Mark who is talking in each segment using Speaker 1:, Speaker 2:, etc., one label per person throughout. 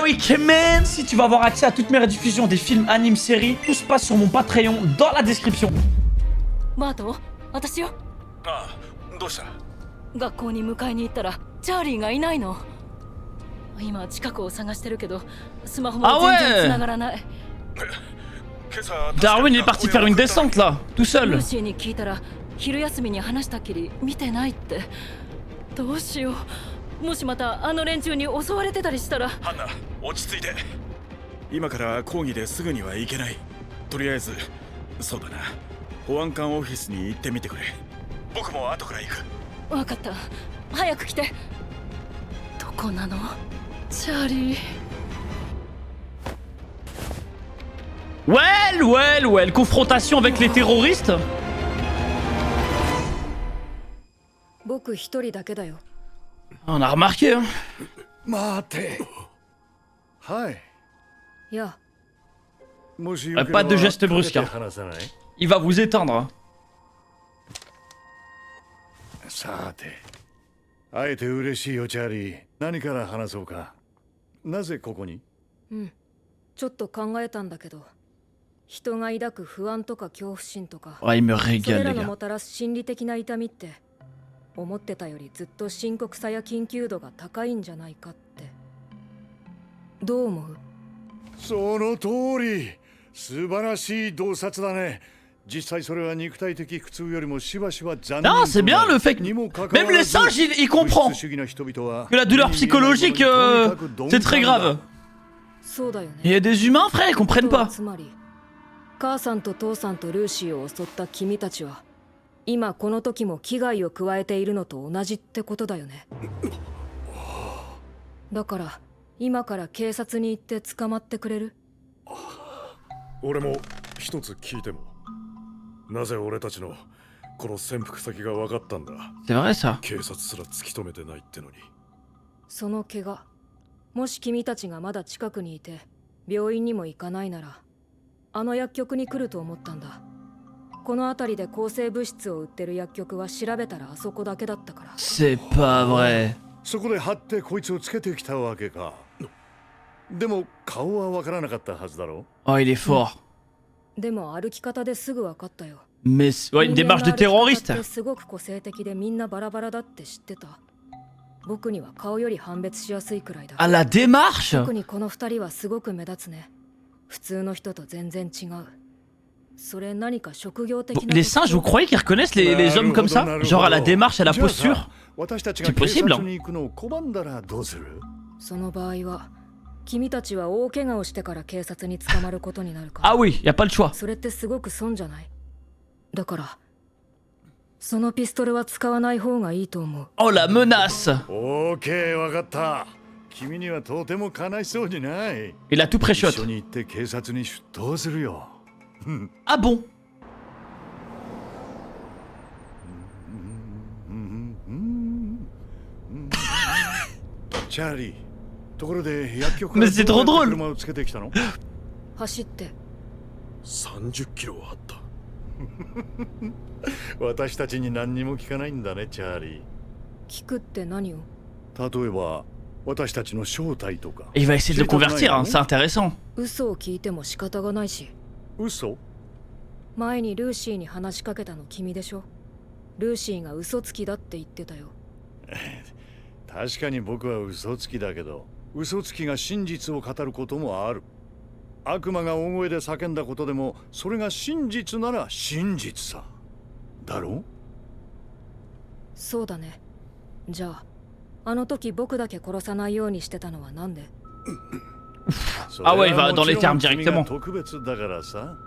Speaker 1: week, man. Si tu veux avoir accès à toutes mes rediffusions des films, animes, séries, tout se passe sur mon Patreon dans la description.
Speaker 2: マート、私よ。
Speaker 3: ああ、どうした？
Speaker 2: 学校に迎えに行ったらチャーリーがいないの。今近くを探してるけど、スマホも全然繋がらない。
Speaker 1: Darwin est parti faire une descente là, tout
Speaker 2: ル
Speaker 1: seul.
Speaker 2: ーシーに聞いたら昼休みに話したっきり見てないって。どうしよう。もしまたあの連中に襲われてたりしたら。
Speaker 3: ハンナ、落ち着いて。今から講義ですぐには行けない。とりあえず、そうだな。保安官オフィスに行ってみてくれ。僕も後から行く。
Speaker 2: わかった。早く来て。どこなの？チャーリー。
Speaker 1: Well, confrontation avec les terroristes.
Speaker 2: 僕一人だけだよ。
Speaker 1: On a remarqué, hein.
Speaker 4: 待て。はい。
Speaker 2: いや。
Speaker 1: Pas de geste brusque, hein. Il va vous éteindre.
Speaker 4: さて。会えて嬉しいよ、チャーリー。何から話そうか。なぜここに？
Speaker 2: うん。ちょっと考えたんだけど。人が抱く不安とか恐怖心とか、
Speaker 1: Oh, il me
Speaker 2: そ
Speaker 1: régale,
Speaker 2: れら
Speaker 1: les
Speaker 2: の
Speaker 1: gars.
Speaker 2: もたらす心理的な痛みって思ってたよりずっと深刻さや緊急度が高いんじゃないかって。どう思う？
Speaker 4: その通り。素晴らしい洞察だね。実際それは肉体的苦痛よりもしばしば残念。
Speaker 1: Non, c'est bien le fait que même les singes, il comprend que la douleur psychologique, c'est très grave.
Speaker 2: そうだよね。
Speaker 1: Il y a des humains, frère, ils comprennent pas.
Speaker 2: つまり母さんと父さんとルーシーを襲った君たちは今この時も危害を加えているのと同じってことだよね。だから今から警察に行って捕まってくれる？
Speaker 5: 俺も一つ聞いても。なぜ俺たちのこの潜伏先が分かったんだ？
Speaker 1: C'est vrai ça.
Speaker 5: 警察すら突き止めてないってのに。
Speaker 2: その怪我、もし君たちがまだ近くにいて病院にも行かないならあの薬局に来ると思ったんだ。この辺りで抗生物質を売ってる薬局は調べたらあそこだけだったから。
Speaker 1: C'est pas vrai.
Speaker 4: そこで張ってこいつをつけてきたわけか。でも顔は分からなかったはずだろ。
Speaker 1: Oh, il est fort.
Speaker 2: でも歩き方ですぐ分かったよ。
Speaker 1: Mais ouais, une démarche de terroriste.
Speaker 2: すごく個性的でみんなバラバラだって知ってた。僕には顔より判別しやすいくらいだ。
Speaker 1: Ah, la démarche.
Speaker 2: 特にこの二人はすごく目立つね。普通の人と全然違う。それ何か職業的な。
Speaker 1: Les singes, vous croyez qu'ils reconnaissent les hommes comme ça? Genre à la démarche, à la posture? C'est possible, hein.
Speaker 2: その場合は君たちは大怪我をしてから警察に捕まることになるか。
Speaker 1: Ah oui, y a pas le choix.
Speaker 2: それってすごく損じゃない？だからそのピストルは使わない方がいいと思う。
Speaker 1: Oh la menace.
Speaker 4: オーケー、分かった。君にはとても悲しそうにない。
Speaker 1: Il a tout
Speaker 4: 一
Speaker 1: préchote.
Speaker 4: 緒に行って警察に出頭するよ。
Speaker 1: Ah bon?
Speaker 4: チャーリー、ところで薬局
Speaker 1: Mais c'est trop drôle.
Speaker 4: 車をつけてきたの？
Speaker 2: 走って。
Speaker 5: 30キロはあった。
Speaker 4: 私たちに何にも聞かないんだね、チャーリー。
Speaker 2: 聞くって何を？
Speaker 4: 例えば私たちの正体とか。
Speaker 1: Il va essayer de le convertir, hein. C'est intéressant.
Speaker 2: 嘘を聞いても仕方がないし。
Speaker 4: 嘘？
Speaker 2: 前にルーシーに話しかけたの君でしょ。ルーシーが嘘つきだって言ってたよ。
Speaker 4: 確かに僕は嘘つきだけど、嘘つきが真実を語ることもある。悪魔が大声で叫んだことでも、それが真実なら真実さ。だろ？
Speaker 2: そうだね。じゃあ、あの時僕だけ殺さないようにしてたのはなんで？
Speaker 1: Ah ouais, il va dans les termes directement.
Speaker 4: 特別だからさ、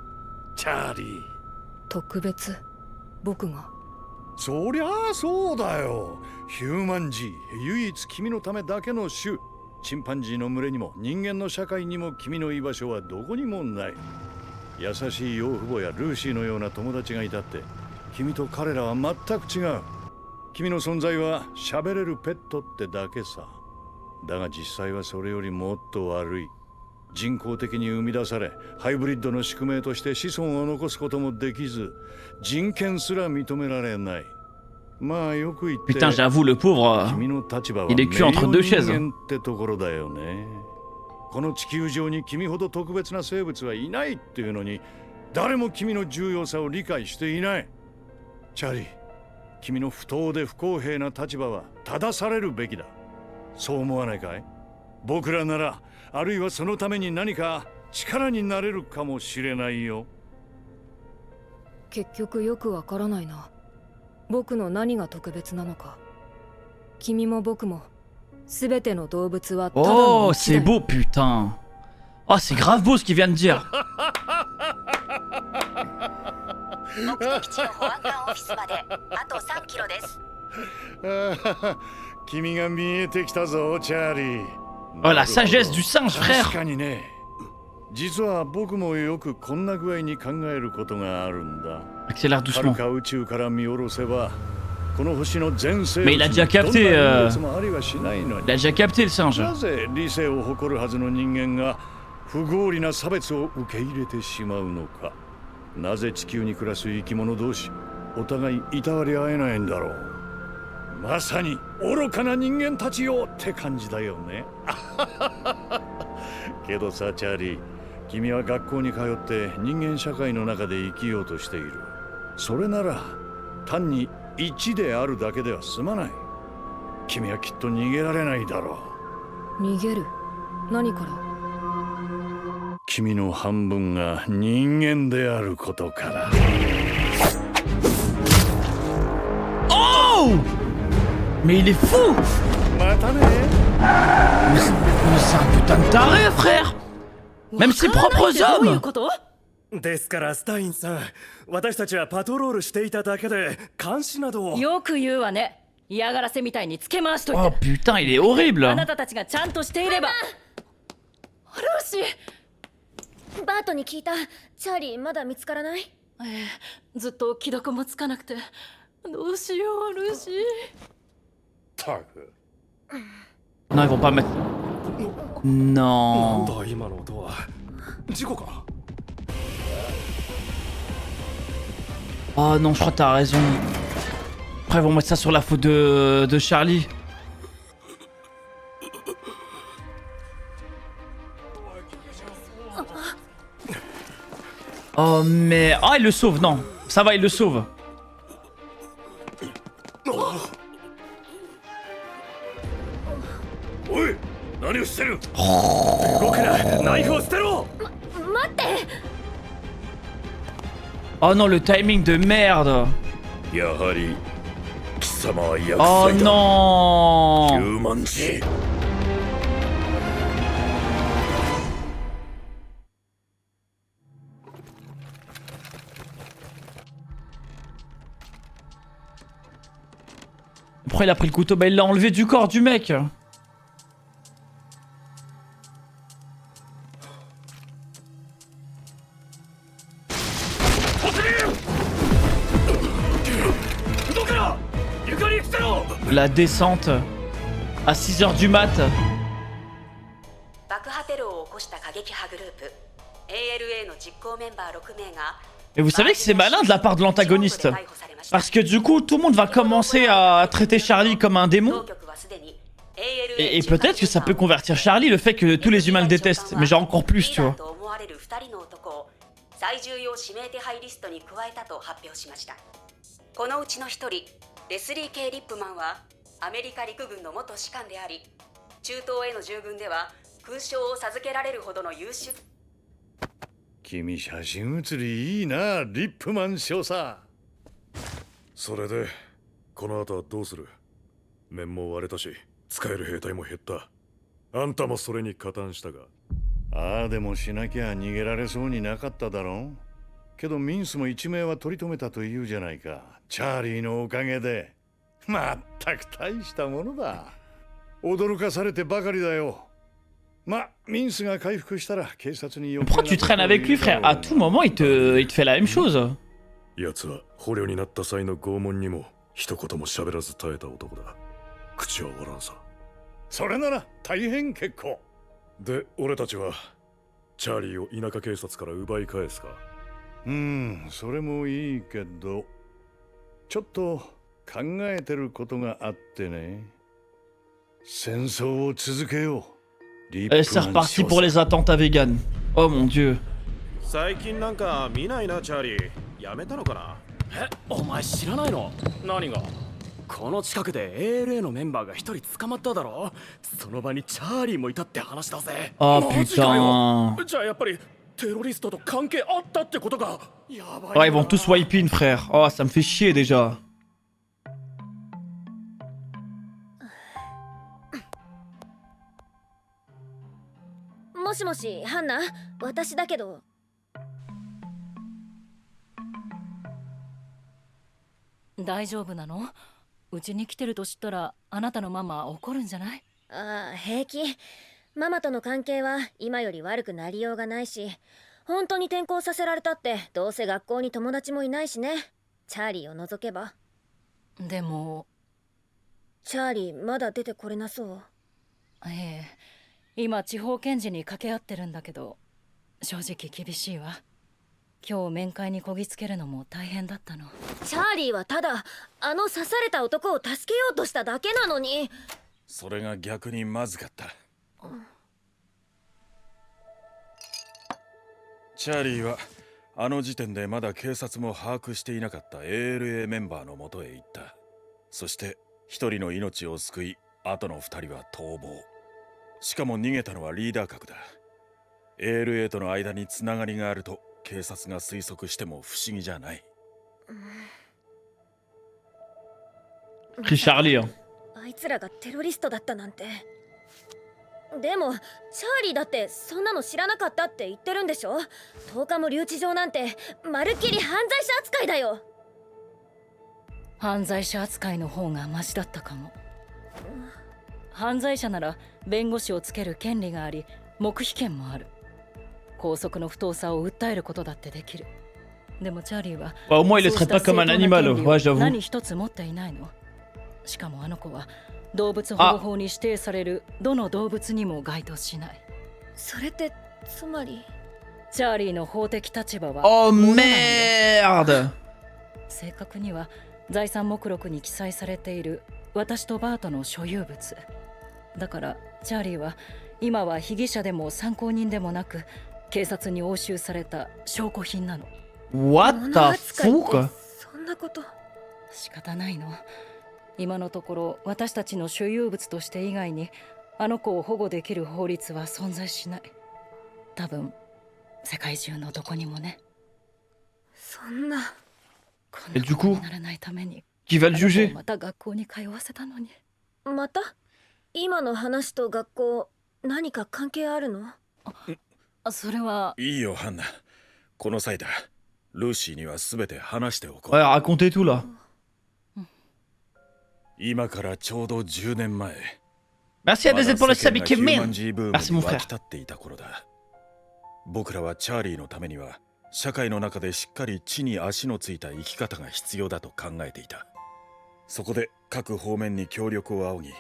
Speaker 4: チャーリー。
Speaker 2: 特別？僕が？
Speaker 4: そりゃあそうだよ。ヒューマンジー、唯一君のためだけの種。チンパンジーの群れにも人間の社会にも君の居場所はどこにもない。優しい養父母やルーシーのような友達がいたって、君と彼らは全く違う。君の存在は喋れるペットってだけさ。だが実際はそれよりもっと悪い。人工的に生み出され、ハイブリッドの宿命として子孫を残すこともできず、人権すら認められない。まあよく言って、
Speaker 1: Putain, j'avoue, le pauvre,
Speaker 4: 君の立場は
Speaker 1: il est cuit entre deux chaises.
Speaker 4: 名誉人間ってところだよね。この地球上に君ほど特別な生物はいないっていうのに、誰も君の重要さを理解していない。チャーリー、君の不当で不公平な立場は正されるべきだ。そう思わないかい？僕らなら、あるいはそのために何か力になれるかもしれないよ。
Speaker 2: 結局よくわからないな。僕の何が特別なのか。君も僕も全ての動物はただの
Speaker 1: Oh,
Speaker 2: 虫だ
Speaker 1: c'est
Speaker 2: よ。
Speaker 1: beau, putain. Oh, c'est grave beau ce qu'il vient de dire.
Speaker 6: 目的地の保安官オフィスまであと3キロです。
Speaker 4: 君が見えてきたぞ、チャーリー。
Speaker 1: Oh, la sagesse du singe,
Speaker 4: 確
Speaker 1: frère.
Speaker 4: かにね。実は僕もよくこんな具合に考えることがあるんだ。
Speaker 1: Accélère
Speaker 4: は
Speaker 1: doucement.
Speaker 4: るか宇宙から見下ろせば、この星の全生
Speaker 1: Mais il a déjà capté,
Speaker 4: どんな優劣もありはしないのに。
Speaker 1: Il a déjà capté le singe.
Speaker 4: なぜ理性を誇るはずの人間が不合理な差別を受け入れてしまうのか。なぜ地球に暮らす生き物同士、お互いいたわり合えないんだろう。まさに愚かな人間たちよって感じだよね。けどさ、チャーリー、君は学校に通って人間社会の中で生きようとしている。それなら単に1であるだけでは済まない。君はきっと逃げられないだろう。
Speaker 2: 逃げる？何から？
Speaker 4: 君の半分が人間であることから。
Speaker 1: Oh! Mais il est fou!
Speaker 4: またね。
Speaker 1: Mais c'est un putain de taré, frère! Même ses propres
Speaker 2: どういう
Speaker 1: hommes!
Speaker 2: こと？
Speaker 5: ですからスタインさん、私たちはパトロールしていただけで監視などを。
Speaker 7: よく言うわね。嫌がらせみたいにつけ回しとい
Speaker 1: Oh
Speaker 7: て。
Speaker 1: putain, il est horrible!
Speaker 7: あなたたちがちゃんとしていれば。ルーシー。
Speaker 6: バートに聞いた。チャーリーまだ見つからない？
Speaker 7: ずっと既読もつかなくて。どうしよう、ルーシー。
Speaker 5: タグ。
Speaker 1: Non, ils vont pas mettre.
Speaker 5: なん
Speaker 1: Non.
Speaker 5: だ今の音は。事故か？
Speaker 1: Oh non, je crois que t'as raison. Après, ils vont mettre ça sur la faute de Charlie. Oh mais... Ah, il le sauve, non. Ça va, il le sauve.
Speaker 5: おい、何をしてる？動くな、ナイフを捨てろ！
Speaker 6: 待って。
Speaker 1: Oh non, le timing de merde.
Speaker 5: やはり貴様は厄
Speaker 1: Oh
Speaker 5: 災だ。
Speaker 1: non.
Speaker 5: ヒューマンジ。
Speaker 1: Pourquoi il a pris le couteau? Bah il l'a enlevé du corps du mec. La descente à 6h du mat.
Speaker 6: 爆破テロを起こした過激派グループ ALA の実行メンバー6名が
Speaker 1: Et vous savez que c'est malin de la part de l'antagoniste. Parce que du coup, tout le monde va commencer à traiter Charlie comme un démon. Et peut-être que ça peut convertir Charlie, le fait que tous les humains le détestent. Mais genre encore plus, tu vois.
Speaker 6: 最重要指名手配リストに加えたと発表しました。このうちの一人、レスリー・K・リップマンはアメリカ陸軍の元士官であり、中東への従軍では勲章を授けられるほどの優秀。
Speaker 4: 君写真写りいいな、リップマン少佐。
Speaker 5: それでこの後はどうする？面も割れたし使える兵隊も減った。あんたもそれに加担したが。
Speaker 4: ああでもしなきゃ逃げられそうになかっただろう。けどミンスも一命は取り留めたというじゃないか。チャーリーのおかげで。まったく大したものだ。驚かされてばかりだよ。ま、ミンスが回復したら警察に。
Speaker 1: Pourquoi tu traînes avec lui, frère? À tout moment, il te fait la même chose.
Speaker 5: 奴は捕虜になった際の拷問にも一言も喋らず耐えた男だ。口は割らんさ。
Speaker 4: それなら大変結構。
Speaker 5: で、俺たちはチャーリーを田舎警察から奪い返すか？
Speaker 4: それもいいけど、ちょっと考えてることがあってね。戦争を続けよう。
Speaker 1: Et c'est reparti pour les attentats véganes. Oh mon dieu.
Speaker 8: 最近なんか見ないなチャーリー。やめたのかな。
Speaker 9: え、お前知らないの？何が？この近くで ALA のメンバーが一人捕まっただろ。その場にチャーリーもいたって話だぜ。
Speaker 1: Oh
Speaker 9: マジかよ。
Speaker 1: putain.
Speaker 9: じゃあやっぱりテロリストと関係あったってことか。やばいな。
Speaker 1: Oh, ils vont tous wipe in, frère. Oh, ça me fait chier déjà.
Speaker 10: もしもし、ハンナ、私だけど。
Speaker 7: 大丈夫なの？うちに来てると知ったらあなたのママ怒るんじゃない？
Speaker 10: ああ、平気。ママとの関係は今より悪くなりようがないし、本当に転校させられたってどうせ学校に友達もいないしね。チャーリーを除けば。
Speaker 7: でも
Speaker 10: チャーリーまだ出てこれなそう。
Speaker 7: ええ、今地方検事に掛け合ってるんだけど、正直厳しいわ。今日面会にこぎつけるのも大変だったの。
Speaker 10: チャーリーはただあの刺された男を助けようとしただけなのに。
Speaker 3: それが逆にまずかった。チャーリーはあの時点でまだ警察も把握していなかった ALA メンバーのもとへ行った。そして一人の命を救い、あとの二人は逃亡。しかも逃げたのはリーダー格だ。ALA との間につながりがあると警察が推測しても不思議じゃない。
Speaker 1: Charlie, hein.
Speaker 10: あいつらがテロリストだったなんて。でもチャーリーだってそんなの知らなかったって言ってるんでしょ。10日も留置場なんてまるっきり犯罪者扱いだよ。
Speaker 7: 犯罪者扱いの方がマシだったかも。犯罪者なら弁護士をつける権利があり、黙秘権もある。拘束の不当さを訴えることだってできる。でもチャーリーは
Speaker 1: Au moins, il les traite pas comme un animal. Ouais, j'avoue.
Speaker 7: 何一つ持っていないの。しかもあの子は動物保護法に指定されるどの動物にも該当しない。
Speaker 10: それってつまり
Speaker 7: チャーリーの法的立場は
Speaker 1: Oh
Speaker 7: 物なのよ。
Speaker 1: merde.
Speaker 7: 正確には財産目録に記載されている私とバートの所有物だから、チャーリーは今は被疑者でも参考人でもなく、警察に押収された証拠品なの。
Speaker 1: What
Speaker 10: 物
Speaker 1: the
Speaker 10: 扱いって
Speaker 1: fuck?
Speaker 10: そんなこと。
Speaker 7: 仕方ないの。今のところ私たちの所有物として以外にあの子を保護できる法律は存在しない。多分世界中のどこにもね。
Speaker 10: そんな。
Speaker 7: こんなことにならないために
Speaker 1: Qui va le
Speaker 7: あの子を
Speaker 1: juger?
Speaker 7: また学校に通わせたのに。
Speaker 10: また今の話と学校何か関係あるの？
Speaker 7: それは。
Speaker 3: いいよハンナ、この際だ。ルーシーには全て話しておこう。
Speaker 1: Ouais, racontez tout là.
Speaker 3: 今からちょうど10年前、
Speaker 1: Merci à
Speaker 3: ま
Speaker 1: des
Speaker 3: だ
Speaker 1: épaules
Speaker 3: 世
Speaker 1: de
Speaker 3: 間
Speaker 1: Sabi
Speaker 3: が
Speaker 1: qui
Speaker 3: ヒューマン
Speaker 1: merde.
Speaker 3: ジーブーム
Speaker 1: Merci
Speaker 3: に
Speaker 1: mon
Speaker 3: 沸
Speaker 1: frère.
Speaker 3: き立っていた頃だ。僕らはチャーリーのためには社会の中でしっかり地に足のついた生き方が必要だと考えていた。そこで各方面に協力を仰ぎ、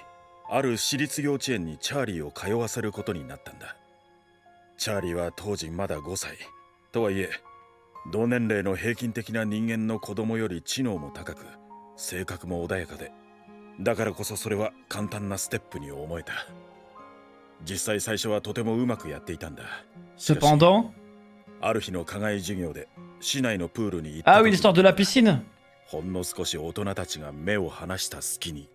Speaker 3: ある私立幼稚園にチャーリーを通わせることになったんだ。チャーリーは当時まだ5歳とはいえ、同年齢の平均的な人間の子供より知能も高く、性格も穏やかで、だからこそそれは簡単なステップに思えた。実際最初はとてもうまくやっていたんだ。しかし
Speaker 1: Cependant.
Speaker 3: ある日の課外授業で市内のプールに行った
Speaker 1: Ah oui,
Speaker 3: 時、
Speaker 1: l'histoire de la piscine.
Speaker 3: ほんの少し大人たちが目を離した隙に、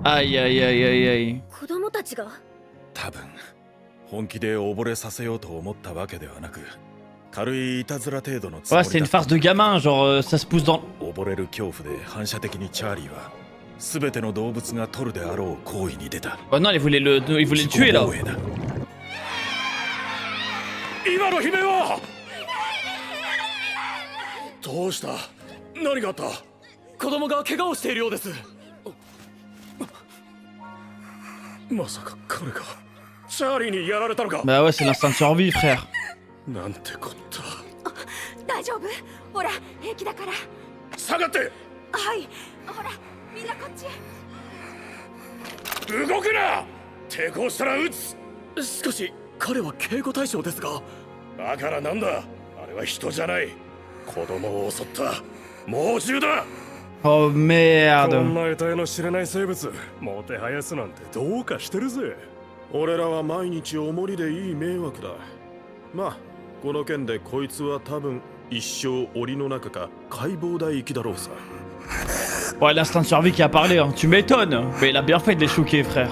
Speaker 1: Aïe aïe aïe aïe aïe.
Speaker 10: 子供たちが？
Speaker 3: 多分本気で溺れさせようと思ったわけではなく、軽いいたずら程度のつも
Speaker 1: Ouais,
Speaker 3: り
Speaker 1: c'était
Speaker 3: だ
Speaker 1: une
Speaker 3: った。
Speaker 1: farce de gamin, genre ça se pousse dans.
Speaker 3: 溺れる恐怖で反射的にチャーリーは全ての動物が取るであろう行為に出た。
Speaker 1: Oh non, il voulait le tuer là.
Speaker 3: 自己防衛だ。
Speaker 9: 今の悲鳴は。どうした？何があった？子供が怪我をしているようです。まさか彼がチャーリーにやられたのか？
Speaker 1: Bah ouais, c'est l'instinct de survie, frère.
Speaker 9: なんてこった。
Speaker 6: 大丈夫？ほら平気だから。
Speaker 9: 下がって。
Speaker 6: はい、ほらみんなこっちへ。
Speaker 9: 動くな。抵抗したら撃つ。しかし彼は警護対象ですが。だからなんだ。あれは人じゃない。子供を襲った猛獣だ。
Speaker 1: Oh
Speaker 5: こん
Speaker 1: merde.
Speaker 5: な得体の知れない生物もてはやすなんてどうかしてるぜ。俺らは毎日おもりでいい迷惑だ。まあこの件でこいつは多分一生檻の中か解剖台行きだろうさ。
Speaker 1: Ouais, l'instinct de survie qui a parlé, hein. Tu m'étonnes. Mais il a bien fait de les choquer, frère.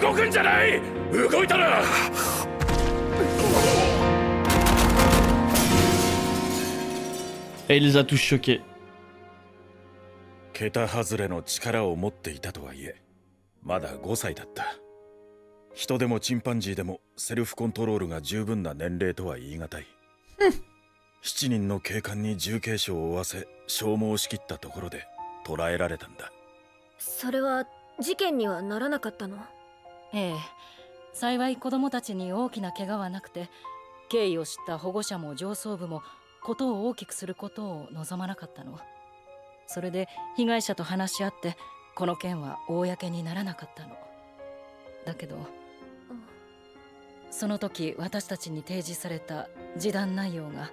Speaker 5: 動くんじゃない。動いたら
Speaker 1: Et il les a tous choqués.
Speaker 3: 桁外れの力を持っていたとはいえ、まだ5歳だった。人でもチンパンジーでもセルフコントロールが十分な年齢とは言い難い。7人の警官に重軽傷を負わせ消耗しきったところで捕らえられたんだ。
Speaker 10: それは事件にはならなかったの？
Speaker 7: ええ、幸い子供たちに大きな怪我はなくて、経緯を知った保護者も上層部もことを大きくすることを望まなかったの。それで被害者と話し合ってこの件は公にならなかったの。だけどその時私たちに提示された示談内容が、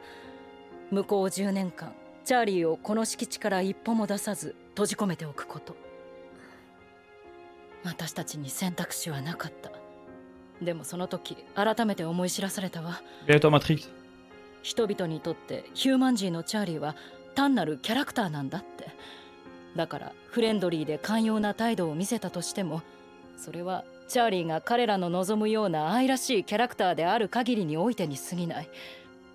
Speaker 7: 向こう10年間チャーリーをこの敷地から一歩も出さず閉じ込めておくこと。私たちに選択肢はなかった。でもその時改めて思い知らされたわ。
Speaker 1: Bientôt Matrix.
Speaker 7: 人々にとってヒューマンジーのチャーリーは単なるキャラクターなんだって。だからフレンドリーで寛容な態度を見せたとしても、それはチャーリーが彼らの望むような愛らしいキャラクターである限りにおいてに過ぎない。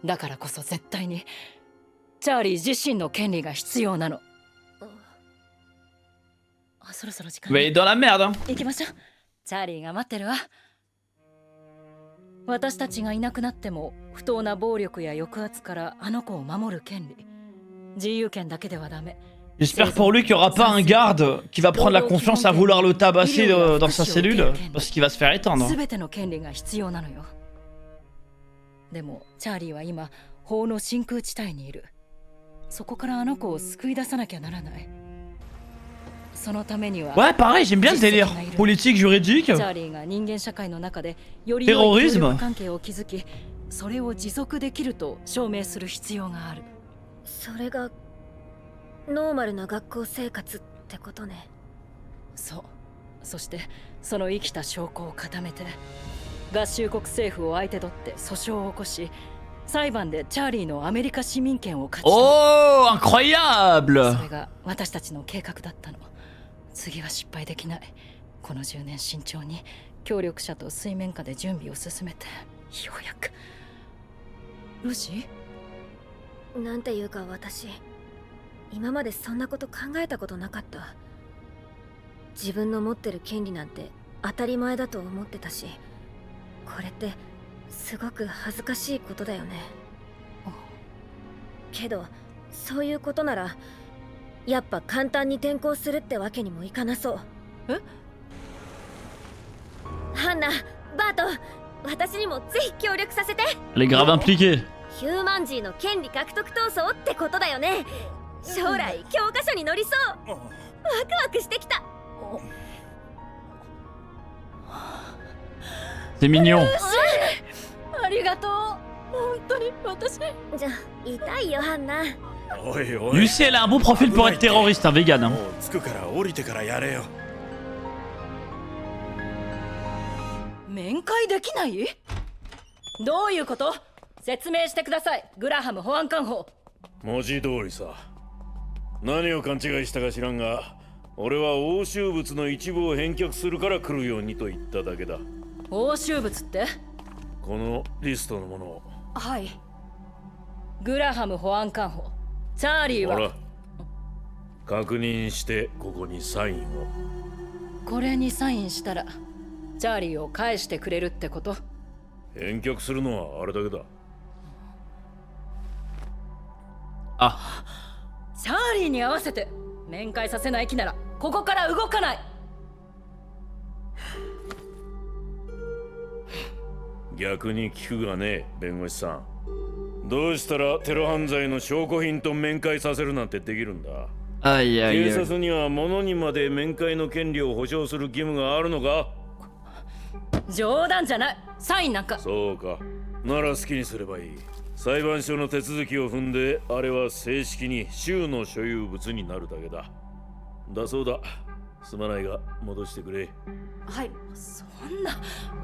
Speaker 7: だからこそ絶対にチャーリー自身の権利が必要なの。あ、そろそろ時間。
Speaker 1: Mais dans la merde, hein.
Speaker 7: 行きましょう。チャーリーが待ってるわ。私たちがいなくなっても不当な暴力や抑圧からあの子を守る権利、自由権だけではダメ。
Speaker 1: J'espère pour lui qu'il n'y aura pas un garde qui va prendre la confiance à vouloir le tabasser dans sa cellule parce qu'il va se faire éteindre.
Speaker 7: すべての権利が必要なのよ。でもチャーリーは今法の真空地帯にいる。そこからあの子を救い出さなきゃならない。そのためには
Speaker 1: Ouais, pareil, j'aime bien le délire. Politique, juridique.
Speaker 7: チャーリーが人間社会の中でより
Speaker 1: テロリズム
Speaker 7: 良い協力関係を築き、それを持続できると証明する必要がある。
Speaker 10: それがノーマルな学校生活ってことね。
Speaker 7: そう。そしてその生きた証拠を固めて、合衆国政府を相手取って訴訟を起こし、裁判でチャーリーのアメリカ市民権を勝ち取る。
Speaker 1: Oh, incroyable!
Speaker 7: それが私たちの計画だったの。次は失敗できない。この10年慎重に協力者と水面下で準備を進めて、ようやく。ルシー？
Speaker 10: なんていうか私、今までそんなこと考えたことなかった。自分の持ってる権利なんて当たり前だと思ってたし、これってすごく恥ずかしいことだよね。けどそういうことならやっぱ簡単に転校するってわけにもいかなそう。
Speaker 7: え？
Speaker 10: ハンナ、バート、私にもぜひ協力させて。
Speaker 1: Elle est grave impliquée.
Speaker 10: ヒューマンジーの権利獲得闘争ってことだよね。将来教科書に載りそう。ワクワクしてきた。
Speaker 1: C'est mignon.
Speaker 7: ありがとう。本当に私。
Speaker 10: じゃあ痛いよハンナ。
Speaker 3: おいおい。
Speaker 1: Lucie, elle a un beau profil pour être terroriste, un vegan. Hein.
Speaker 3: もう着くから降りてからやれよ。
Speaker 7: 面会できない？どういうこと？説明してください、グラハム保安官補。
Speaker 5: 文字通りさ。何を勘違いしたか知らんが、俺は押収物の一部を返却するから来るようにと言っただけだ。
Speaker 7: 押収物って？
Speaker 5: このリストのものを。
Speaker 7: はい。グラハム保安官補、チャーリーは。
Speaker 5: ほら、確認してここにサインを。
Speaker 7: これにサインしたらチャーリーを返してくれるってこと？
Speaker 5: 返却するのはあれだけだ。
Speaker 1: あ、
Speaker 7: チャーリーに合わせて面会させない気ならここから動かない。
Speaker 5: 逆に聞くがね、弁護士さん。どうしたらテロ犯罪の証拠品と面会させるなんてできるんだ。
Speaker 1: aïe aïe
Speaker 5: 警
Speaker 1: aïe.
Speaker 5: 察には物にまで面会の権利を保障する義務があるのか？
Speaker 7: 冗談じゃない。サインなんか。
Speaker 5: そうか。なら好きにすればいい。
Speaker 3: 裁判所の手続きを踏んで、あれは正式に州の所有物になるだけだ。だそうだ。すまないが戻してくれ。
Speaker 7: はい。そんな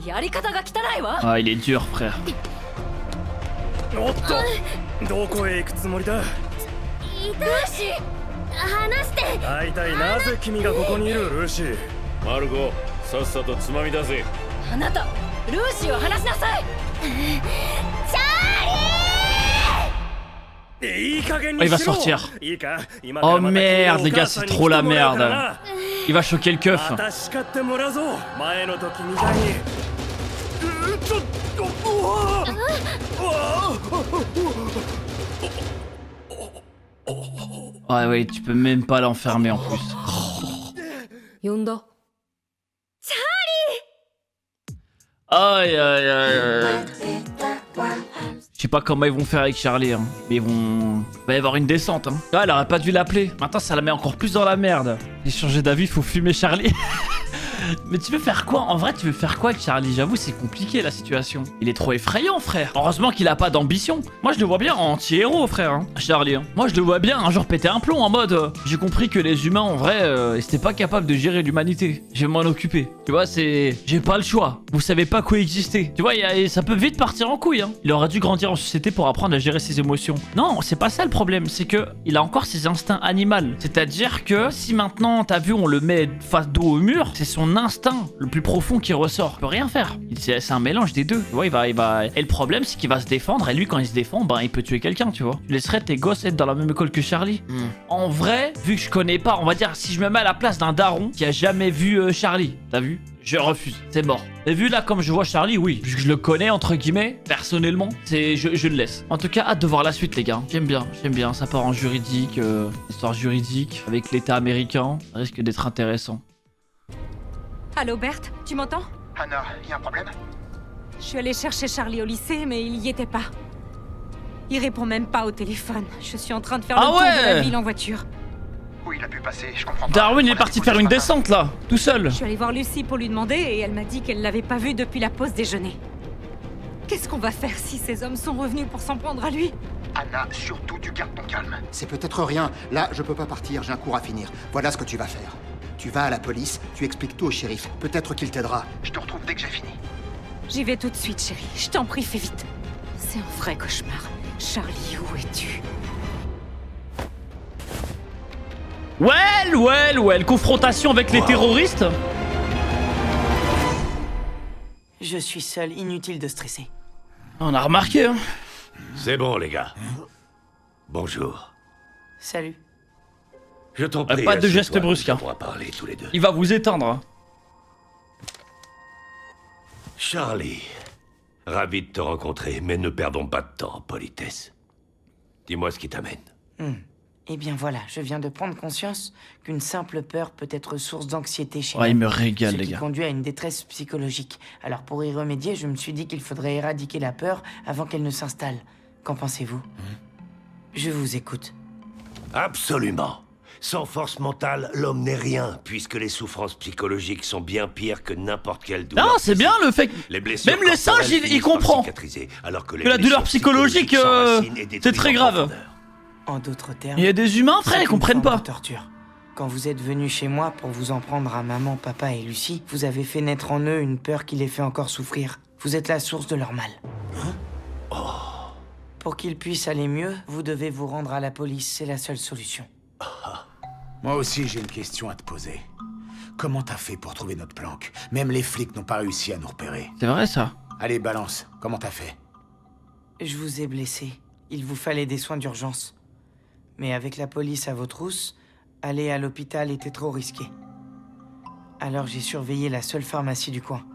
Speaker 7: やり方が汚いわ。
Speaker 1: Ah, il est dur, frère.
Speaker 9: おっと、どこへ行くつもりだ。
Speaker 10: ルーシー、話して。
Speaker 9: 大体なぜ君がここにいる、ルーシー。
Speaker 3: マルコ、さっさとつまみ出せ。
Speaker 7: あなた、ルーシーを離しなさい。
Speaker 10: チャーリー。
Speaker 9: いい加減
Speaker 1: Oh,
Speaker 9: に
Speaker 1: il va
Speaker 9: しろ。
Speaker 1: sortir.
Speaker 9: いいか、今
Speaker 1: Oh merde, les gars, c'est trop la merde. Il va choquer le keuf.
Speaker 9: また叱ってもらうぞ。前の時みたいに。
Speaker 1: Ah ouais, tu peux même pas l'enfermer en plus.
Speaker 2: 呼んだ。
Speaker 1: Aïe aïe aïe aïe. Je sais pas comment ils vont faire avec Charlie, hein. Mais ils vont... Il va y avoir une descente, hein. Ah, elle aurait pas dû l'appeler. Maintenant, ça la met encore plus dans la merde. J'ai changé d'avis, il faut fumer Charlie. Mais tu veux faire quoi? En vrai, tu veux faire quoi avec Charlie? J'avoue, c'est compliqué la situation. Il est trop effrayant, frère. Heureusement qu'il a pas d'ambition. Moi, je le vois bien en anti-héros, frère, hein, Charlie. Hein. Moi, je le vois bien un jour péter un plomb en mode... j'ai compris que les humains, en vrai, ils étaient pas capables de gérer l'humanité. Je vais m'en occuper. Tu vois, c'est... J'ai pas le choix. Vous savez pas coexister. Tu vois, ça peut vite partir en couille, hein. Il aurait dû grandir en société pour apprendre à gérer ses émotions. Non, c'est pas ça le problème. C'est que il a encore ses instincts animaux. C'est-à-dire que si maintenant, t'as vu, on le met face dos au mur, c'est son instinct le plus profond qui ressort. Il peut rien faire. C'est un mélange des deux. Tu vois, il va... Et le problème, c'est qu'il va se défendre. Et lui, quand il se défend, ben, il peut tuer quelqu'un, tu vois. Tu laisserais tes gosses être dans la même école que Charlie? En vrai, vu que je connais pas, on va dire, si je me mets à la place d'un daron qui a jamais vu Charlie, t'as vu? Je refuse, c'est mort. Et vu là comme je vois Charlie, oui, vu que je le connais entre guillemets, personnellement, je le laisse. En tout cas, hâte de voir la suite les gars. J'aime bien, ça part en juridique, histoire juridique, avec l'état américain, ça risque d'être intéressant.
Speaker 11: Allô Berthe, tu m'entends?
Speaker 12: Anna, y a un problème?
Speaker 11: Je suis allée chercher Charlie au lycée, mais il y était pas. Il répond même pas au téléphone. Je suis en train de faire le tour de la ville en voiture.
Speaker 12: Où il a pu passer, je comprends pas.
Speaker 1: Darwin est parti faire une descente là, tout seul.
Speaker 11: Je suis allée voir Lucie pour lui demander et elle m'a dit qu'elle l'avait pas vu depuis la pause déjeuner. Qu'est-ce qu'on va faire si ces hommes sont revenus pour s'en prendre à lui?
Speaker 12: Anna, surtout tu gardes ton calme. C'est peut-être rien. Là, je peux pas partir, j'ai un cours à finir. Voilà ce que tu vas faire. Tu vas à la police, tu expliques tout au shérif. Peut-être qu'il t'aidera. Je te retrouve dès que j'ai fini.
Speaker 11: J'y vais tout de suite, chérie. Je t'en prie, fais vite. C'est un vrai cauchemar. Charlie, où es-tu?
Speaker 1: Well, confrontation avec les terroristes.
Speaker 13: Je suis seul, inutile de stresser.
Speaker 1: On a remarqué, hein.
Speaker 14: C'est bon, les gars. Bonjour.
Speaker 13: Salut.
Speaker 14: Je t'en prie.
Speaker 1: Pas de geste brusque, hein.
Speaker 14: On va parler tous les deux.
Speaker 1: Il va vous éteindre. Hein.
Speaker 14: Charlie, ravi de te rencontrer, mais ne perdons pas de temps, politesse. Dis-moi ce qui t'amène.
Speaker 13: Eh bien voilà, je viens de prendre conscience qu'une simple peur peut être source d'anxiété chez
Speaker 1: moi. Il me régale,
Speaker 13: les gars. Ce qui conduit à une détresse psychologique. Alors pour y remédier, je me suis dit qu'il faudrait éradiquer la peur avant qu'elle ne s'installe. Qu'en pensez-vous? Je vous écoute.
Speaker 14: Absolument. Sans force mentale, l'homme n'est rien, puisque les souffrances psychologiques sont bien pires que n'importe quelle douleur.
Speaker 1: Non, c'est bien le fait que... Même le singe, il comprend.
Speaker 14: Alors que
Speaker 1: la douleur psychologique, c'est très grave.
Speaker 13: En d'autres termes,
Speaker 1: il y a des humains, frère, ils comprennent pas.
Speaker 13: Torture. Quand vous êtes venu chez moi pour vous en prendre à maman, papa et Lucie, vous avez fait naître en eux une peur qui les fait encore souffrir. Vous êtes la source de leur mal. Pour qu'ils puissent aller mieux, vous devez vous rendre à la police, c'est la seule solution.
Speaker 12: Moi aussi, j'ai une question à te poser. Comment t'as fait pour trouver notre planque? Même les flics n'ont pas réussi à nous repérer.
Speaker 1: C'est vrai, ça.
Speaker 12: Allez, balance. Comment t'as fait?
Speaker 13: Je vous ai blessé. Il vous fallait des soins d'urgence. Mais avec la police à vos trousses, aller à l'hôpital était trop risqué. Alors j'ai surveillé la seule pharmacie du coin.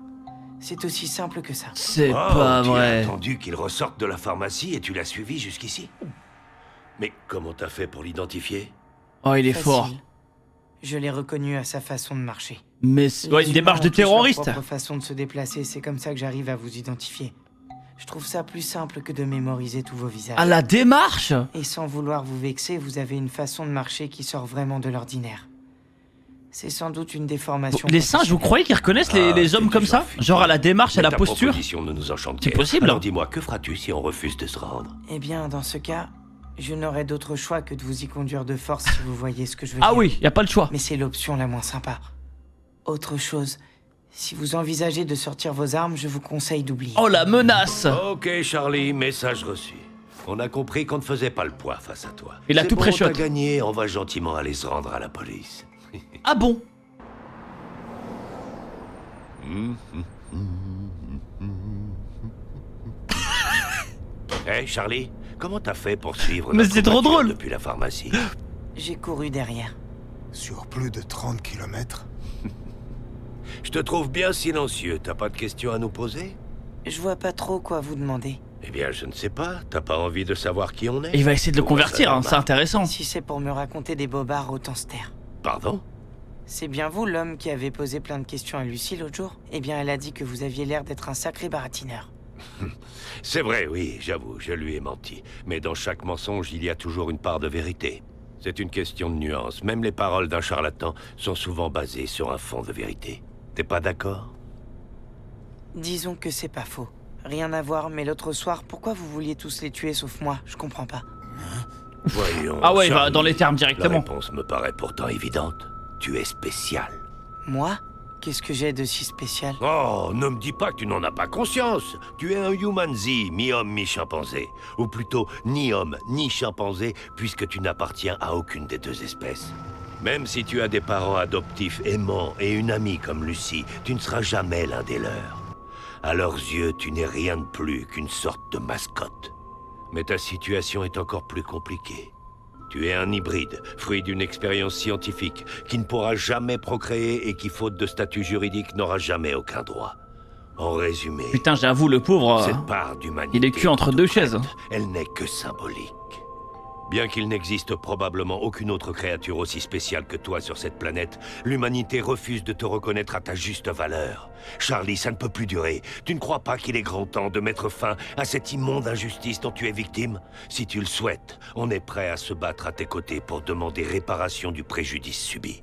Speaker 13: C'est aussi simple que ça.
Speaker 1: C'est pas vrai.
Speaker 14: Tu as attendu qu'il ressorte de la pharmacie et tu l'as suivi jusqu'ici? Mais comment t'as fait pour l'identifier?
Speaker 1: Oh, il est fort.
Speaker 13: Je l'ai reconnu à sa façon de marcher.
Speaker 1: Mais ouais, une démarche de terroriste.
Speaker 13: Sa propre façon de se déplacer, c'est comme ça que j'arrive à vous identifier. Je trouve ça plus simple que de mémoriser tous vos visages.
Speaker 1: Ah, la démarche!
Speaker 13: Et sans vouloir vous vexer, vous avez une façon de marcher qui sort vraiment de l'ordinaire. C'est sans doute une déformation.
Speaker 1: Les singes, vous croyez qu'ils reconnaissent les hommes comme ça? Genre à la démarche, à la posture?
Speaker 14: Ne nous enchante
Speaker 1: C'est possible.
Speaker 14: Alors dis-moi, que feras-tu si on refuse de se rendre?
Speaker 13: Eh bien, dans ce cas, je n'aurai d'autre choix que de vous y conduire de force si vous voyez ce que je veux dire.
Speaker 1: Ah oui, y a pas le choix.
Speaker 13: Mais c'est l'option la moins sympa. Autre chose, si vous envisagez de sortir vos armes, je vous conseille d'oublier.
Speaker 1: Oh la menace!
Speaker 14: Ok Charlie, message reçu. On a compris qu'on ne faisait pas le poids face à toi.
Speaker 1: Il a tout pré-shot.
Speaker 14: C'est bon, t'as gagné, on va gentiment aller se rendre à la police.
Speaker 1: Ah bon?
Speaker 14: Hey Charlie, comment t'as fait pour suivre
Speaker 1: Mais
Speaker 14: notre
Speaker 1: c'est trop
Speaker 14: voiture
Speaker 1: drôle.
Speaker 14: depuis la pharmacie?
Speaker 13: J'ai couru derrière.
Speaker 15: Sur plus de 30 km.
Speaker 14: Je te trouve bien silencieux, t'as pas de questions à nous poser?
Speaker 13: Je vois pas trop quoi vous demander.
Speaker 14: Eh bien, je ne sais pas, t'as pas envie de savoir qui on est?
Speaker 1: Il va essayer de le convertir, hein, c'est intéressant.
Speaker 13: Si c'est pour me raconter des bobards, autant se taire.
Speaker 14: Pardon?
Speaker 13: C'est bien vous l'homme qui avait posé plein de questions à Lucie l'autre jour? Eh bien, elle a dit que vous aviez l'air d'être un sacré baratineur.
Speaker 14: C'est vrai, oui, j'avoue, je lui ai menti. Mais dans chaque mensonge, il y a toujours une part de vérité. C'est une question de nuance. Même les paroles d'un charlatan sont souvent basées sur un fond de vérité. T'es pas d'accord?
Speaker 13: Disons que c'est pas faux. Rien à voir, mais l'autre soir, pourquoi vous vouliez tous les tuer sauf moi? Je comprends pas.
Speaker 14: Voyons.
Speaker 1: Ah ouais, il va
Speaker 14: Charlie,
Speaker 1: dans les termes directement.
Speaker 14: La réponse me paraît pourtant évidente. Tu es spécial.
Speaker 13: Moi? Qu'est-ce que j'ai de si spécial?
Speaker 14: Oh, ne me dis pas que tu n'en as pas conscience. Tu es un human Z, mi-homme, mi-chimpanzé. Ou plutôt, ni homme, ni chimpanzé, puisque tu n'appartiens à aucune des deux espèces. Même si tu as des parents adoptifs aimants et une amie comme Lucie, tu ne seras jamais l'un des leurs. À leurs yeux, tu n'es rien de plus qu'une sorte de mascotte. Mais ta situation est encore plus compliquée. Tu es un hybride, fruit d'une expérience scientifique, qui ne pourra jamais procréer et qui, faute de statut juridique, n'aura jamais aucun droit. En résumé...
Speaker 1: Putain, j'avoue, le pauvre,
Speaker 14: cette part d'humanité,
Speaker 1: il est cuit entre deux chaises.
Speaker 14: elle n'est que symbolique. Bien qu'il n'existe probablement aucune autre créature aussi spéciale que toi sur cette planète, l'humanité refuse de te reconnaître à ta juste valeur. Charlie, ça ne peut plus durer. Tu ne crois pas qu'il est grand temps de mettre fin à cette immonde injustice dont tu es victime? Si tu le souhaites, on est prêt à se battre à tes côtés pour demander réparation du préjudice subi.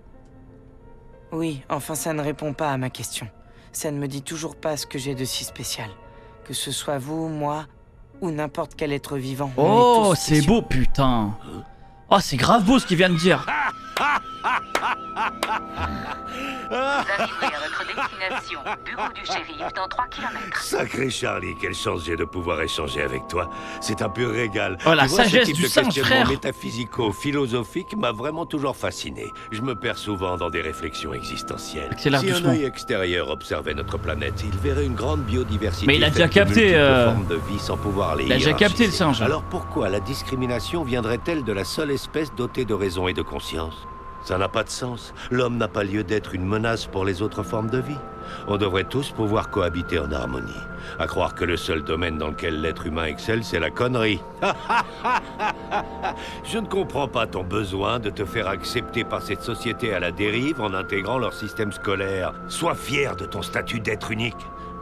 Speaker 13: Oui, enfin ça ne répond pas à ma question. Ça ne me dit toujours pas ce que j'ai de si spécial. Que ce soit vous, moi, ou n'importe quel être vivant.
Speaker 1: Oh, c'est beau, putain. Oh, c'est grave beau ce qu'il vient de dire.
Speaker 16: Vous arriverez à votre destination, bureau du shérif, dans 3 km.
Speaker 14: Sacré Charlie, quelle chance j'ai de pouvoir échanger avec toi. C'est un pur régal.
Speaker 1: Oh, la
Speaker 14: Tu vois, ce
Speaker 1: sagesse
Speaker 14: type
Speaker 1: du
Speaker 14: de
Speaker 1: singe,
Speaker 14: questionnement
Speaker 1: frère.
Speaker 14: métaphysico-philosophique m'a vraiment toujours fasciné. Je me perds souvent dans des réflexions existentielles.
Speaker 1: Accélère
Speaker 14: Si un
Speaker 1: doucement.
Speaker 14: œil extérieur observait notre planète, il verrait une grande biodiversité.
Speaker 1: Mais il a déjà
Speaker 14: faite de
Speaker 1: capté,
Speaker 14: multiples formes de vie sans pouvoir les
Speaker 1: il a déjà capté, le
Speaker 14: hiérarchiser.
Speaker 1: singe.
Speaker 14: Alors pourquoi la discrimination viendrait-elle de la seule espèce dotée de raison et de conscience? Ça n'a pas de sens. L'homme n'a pas lieu d'être une menace pour les autres formes de vie. On devrait tous pouvoir cohabiter en harmonie. À croire que le seul domaine dans lequel l'être humain excelle, c'est la connerie. Je ne comprends pas ton besoin de te faire accepter par cette société à la dérive en intégrant leur système scolaire. Sois fier de ton statut d'être unique,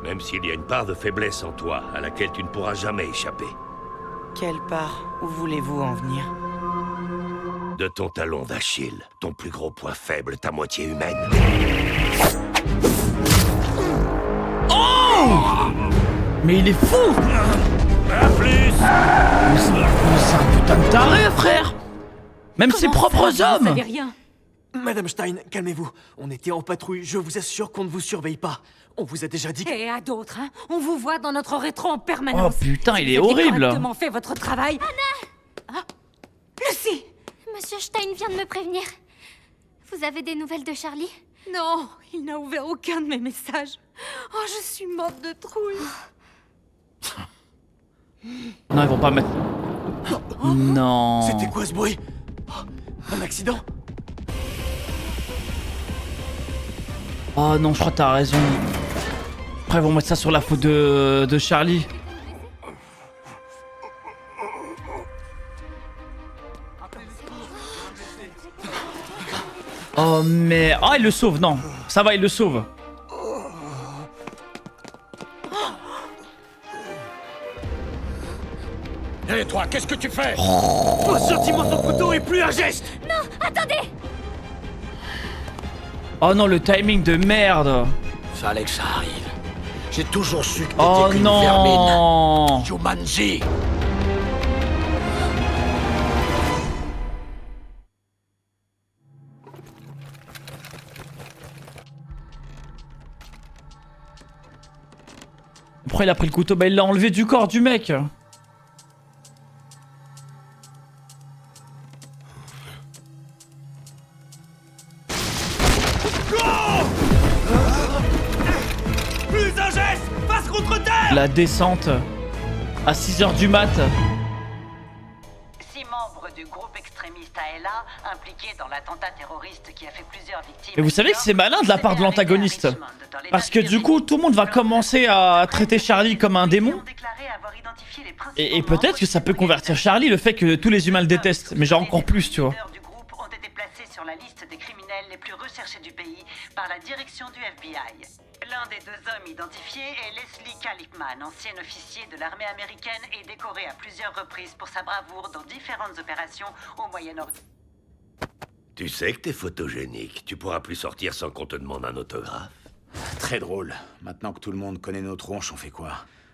Speaker 14: même s'il y a une part de faiblesse en toi à laquelle tu ne pourras jamais échapper.
Speaker 13: Quelle part? Où voulez-vous en venir?
Speaker 14: De ton talon d'Achille, ton plus gros point faible, ta moitié humaine.
Speaker 1: Oh! Mais il est fou!
Speaker 14: À plus!
Speaker 1: Mais c'est un putain de taré, frère! Même ses propres hommes!
Speaker 11: Rien.
Speaker 9: Madame Stein, calmez-vous. On était en patrouille, je vous assure qu'on ne vous surveille pas. On vous a déjà dit que...
Speaker 11: Et à d'autres, hein. On vous voit dans notre rétro en permanence.
Speaker 1: Oh putain, il est
Speaker 11: Vous aviez
Speaker 1: horrible!
Speaker 11: correctement fait votre travail.
Speaker 10: Anna!
Speaker 11: Lucie!
Speaker 10: Monsieur Stein vient de me prévenir. Vous avez des nouvelles de Charlie?
Speaker 11: Non, il n'a ouvert aucun de mes messages. Oh, je suis morte de trouille.
Speaker 1: Non, ils vont pas mettre... Non...
Speaker 9: C'était quoi ce bruit? Un accident?
Speaker 1: Oh non, je crois que t'as raison. Après, ils vont mettre ça sur la faute de Charlie. Oh mais... Oh, il le sauve, non. Ça va, il le sauve.
Speaker 9: Hé toi, qu'est-ce que tu fais? Oh, sortis-moi ton couteau et plus un geste!
Speaker 10: Non, attendez!
Speaker 1: Oh non, le timing de merde.
Speaker 17: Fallait que ça arrive. J'ai toujours su que t'étais
Speaker 1: Oh
Speaker 17: qu'une
Speaker 1: non.
Speaker 17: vermine. Jumanji.
Speaker 1: Pourquoi il a pris le couteau? Bah il l'a enlevé du corps du mec.
Speaker 9: Plus un geste, face contre terre.
Speaker 1: La descente à 6h du mat.
Speaker 16: 6 membres du groupe extrémiste ALA impliqués dans l'attentat terroriste qui a fait plusieurs victimes.
Speaker 1: Mais vous savez que c'est malin de la part de l'antagoniste. Parce que du coup, tout le monde va commencer à traiter Charlie comme un démon. Et peut-être que ça peut convertir Charlie, le fait que tous les humains le détestent. Mais genre encore plus, tu vois.
Speaker 16: Ont été placés sur la liste des criminels les plus recherchés du pays par la direction du FBI. L'un des 2 hommes identifiés est Leslie Kalipman, ancien officier de l'armée américaine et décoré à plusieurs reprises pour sa bravoure dans différentes opérations au Moyen-Orient.
Speaker 14: Tu sais que t'es photogénique. Tu pourras plus sortir sans qu'on te demande un autographe.
Speaker 18: Très drôle. Maintenant que tout le monde connaît nos tronches, on fait quoi?